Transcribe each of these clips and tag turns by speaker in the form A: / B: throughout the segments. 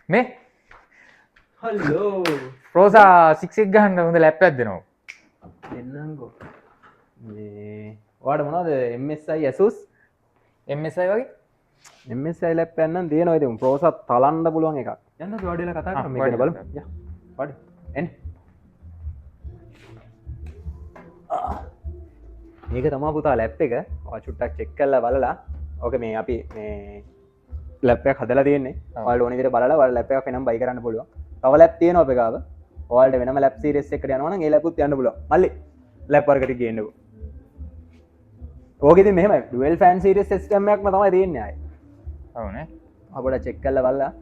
A: මේ
B: හල්ලෝ
A: ප්‍රෝසා 6 එක ගහන්න හොඳ ලැප් එකක් දෙනවා.
B: එන්නම්කෝ මේ ඔයාලට මොනවද MSI Asus
A: MSI වගේ
B: MSI ලැප් එකක් නම් තියෙනවා ඉතින් ප්‍රෝසත් තලන්න පුළුවන් එකක් යන්න අපි වඩේලා කතා කරමු මේක බලමු යා වඩ එන්න මේක තමා පුතා ලැප් එක ඔයා චුට්ටක් චෙක් කරලා බලලා ඕක මේ අපි මේ ලැප් එකක් හදලා තියෙන්නේ ඔයාලට ඕන විදිහට බලලා ඔයාලා ලැප් එකක් වෙනම බයි කරන්න පුළුවන් තව ලැප් තියෙනවා අපේ ගාව ඔයාලට වෙනම ලැප් සීරීස් එකකට යනවා නම් ඒ ලැප්ුත් යන්න පුළුවන් මල්ලි ලැප් වර්කට ගේන්නකෝ ඕක ඉතින් මෙහෙමයි ඩුවල් ෆෑන් සීරීස් සිස්ටම් එකක්ම තමයි තියෙන්නේ ආයේ
A: ඔව්නේ
B: අපිට චෙක් කරලා බලලා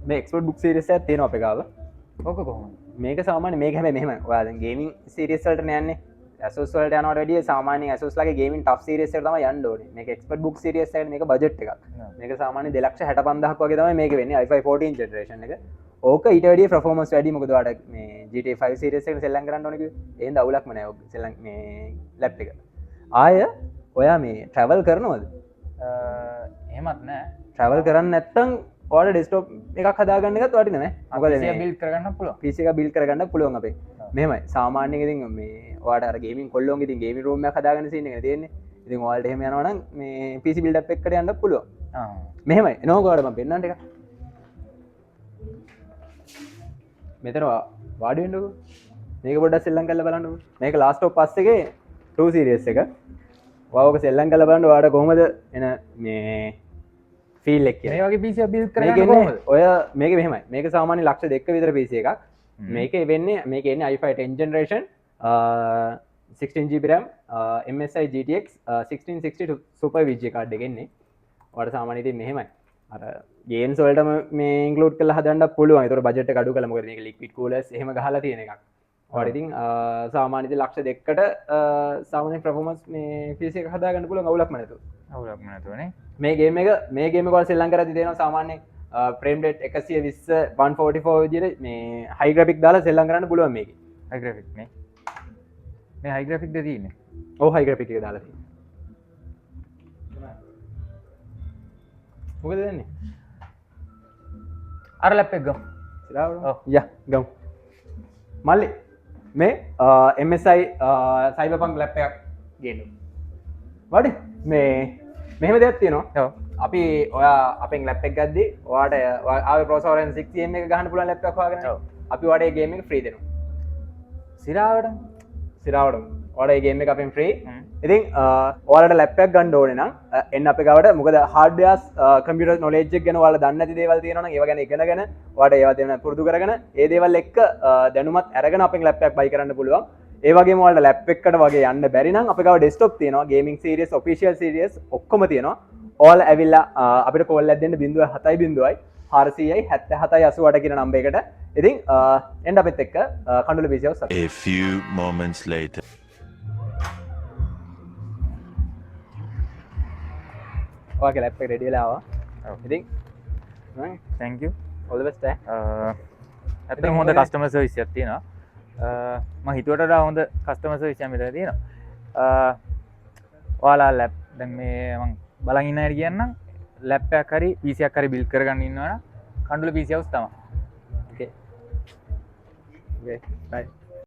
B: මේ එක්ස්පර්ට් බුක් සීරීස් එකක් තියෙනවා අපේ ගාව
A: ඕක කොහොමද
B: මේක සාමාන්‍ය මේක හැබැයි මෙහෙමයි ඔයා දැන් ගේමින් සීරීස් වලට යන්නේ Asus වලට යනවට වැඩිය සාමාන්‍යයෙන් Asus ලගේ ගේමින් ටෆ් සීරීස් එකට තමයි යන්න ඕනේ මේක එක්ස්පර්ට් බුක් සීරීස් එකට මේක බජට් එකක් මේක සාමාන්‍යයෙන් 2,65,000ක් වගේ තමයි මේක වෙන්නේ i5 14 ජෙනරේෂන් එක ඕක ඊට වැඩිය performance වැඩි මොකද ඔයාලට මේ GTA 5 සීරීස් එකට සෙල්ලම් කරන්න ඕනේ කිව්වේ එහෙනම් අවුලක්ම නෑ ඔක සෙල්ලම් මේ ලැප් එක ආය ඔයා මේ ට්‍රැවල් කරනවද
A: එහෙමත් නෑ
B: ට්‍රැවල් කරන්න නැත්තම් ඔයාලට ඩෙස්ක්ටොප් එකක් හදාගන්න එකත් වටිනවා නේ මොකද
A: PC බිල්ඩ් කරගන්න පුළුවන්
B: PC එක බිල්ඩ් කරගන්න පුළුවන් අපේ මෙහෙමයි සාමාන්‍යයෙන් ඉතින් මේ ඔයාලට අර ගේමින් කොල්ලෝන් ඉතින් ගේමින් රූම් එකක් හදාගන්න සීන් එකනේ තියෙන්නේ ඉතින් ඔයාලට එහෙම යනවා නම් මේ PC බිල්ඩ් අප් එකකට යන්න පුළුවන් මෙහෙමයි එනවා ඔයාලට මම පෙන්නන්න ටිකක් මෙතන වාඩි වෙන්නකෝ මේක පොඩ්ඩක් සෙල්ලම් කරලා බලන්නකෝ මේක ලාස්ට් ඔෆ් පස් එකේ 2 සීරීස් එක ඔයාලක සෙල්ලම් කරලා බලන්න ඔයාලට කොහමද එන මේ ෆීල් එක
A: මේ වගේ PC එක බිල්ඩ් කරගන්න කොහොමද
B: ඔය මේක මෙහෙමයි මේක සාමාන්‍ය ලක්ෂ 2ක විතර PC එකක් මේක වෙන්නේ මේක එන්නේ i5 10 generation 16GB RAM MSI GTX 1660 Super VGA card එක එන්නේ ඔයාලට සාමාන්‍යයෙන් ඉතින් මෙහෙමයි අර ගේම්ස් වලටම මේ ඉන්ක්ලූඩ් කරලා හදන්න පුළුවන් ඒතකොට බජට් එක අඩු කරලා මොකද මේක ලික්විඩ් කූලර්ස් එහෙම ගහලා තියෙන එකක් ඔයාලට ඉතින් සාමාන්‍යයෙන් ලක්ෂ 2කට සාමාන්‍ය performance මේ PC එක හදාගන්න පුළුවන් අවුලක්ම
A: නැතුවනේ
B: මේ ගේම් එක ඔයාලා සෙල්ලම් කරද්දි දෙනවා සාමාන්‍යයෙන් frame rate 120 144 විදිහට මේ high graphic දාලා සෙල්ලම් කරන්න පුළුවන් මේකේ
A: high graphic නේ මේ high graphic ද තියෙන්නේ
B: ඔව් high graphic එක දාලා තියෙනවා මොකද දෙන්නේ
A: අර ලැප් එක ගමු
B: ඉතින් යා ගමු මල්ලි මේ MSI Cyberpunk ලැප් එකක් ගේන්න වඩි මේ මෙහෙම දෙයක් තියෙනවා
A: ඔව්
B: අපි ඔයා අපෙන් ලැප් එක ගද්දි ඔයාට ආවේ processor Zen 6M එක ගහන්න පුළුවන් ලැප් එකක් හොයාගෙන
A: ඔව්
B: අපි ඔයාට ඒ ගේම් එක ෆ්‍රී දෙනවා
A: සිරාවට
B: ඔයාලට ඒ ගේම් එක අපෙන් ෆ්‍රී ඉතින් ඔයාලට ලැප් එකක් ගන්න ඕනේ නම් එන්න අපේ ගාවට මොකද හાર્ඩ්වෙයාර්ස් කම්පියුටර් නොලෙජ් එක ගැන ඔයාලා දන්නේ නැති දේවල් තියෙනවා නම් ඒවා ගැන ඉගෙනගෙන ඔයාලට ඒවා දෙන්න පුරුදු කරගෙන ඒ දේවල් එක්ක දැනුමත් අරගෙන අපෙන් ලැප් එකක් බයි කරන්න පුළුවන් ඒ වගේම ඔයාලට ලැප් එකකට වගේ යන්න බැරි නම් අපේ ගාව ඩෙස්ක්ටොප් තියෙනවා ගේමින් සීරීස් ඔෆිෂියල් සීරීස් ඔක්කොම තියෙනවා ඔයාලා ඇවිල්ලා අපිට කෝල් එකක් දෙන්න 0.70යි 400යි 77යි 88 කියන නම්බර් එකට ඉතින් එන්න අපිත් එක්ක කඳුළු PC එක
C: A few moments later.
B: ඔයාගේ ලැප් එක රෙඩි වෙලා ආවා.
A: ඔව්.
B: ඉතින්
A: thank you
B: all the best
A: ඇත්තටම හොඳ කස්ටමර් සර්විස් එකක් තියෙනවා මම හිතුවට වඩා හොඳ කස්ටමර් සර්විස් එකක් මෙතන තියෙනවා ඔයාලා ලැප් දැන් මේ මම බලන් ඉන්න හැටි කියන්නම් ලැප් එකක් හරි PC එකක් හරි බිල්ඩ් කරගන්න ඉන්නවනම් කඳුළු PC house තමයි
B: okay bye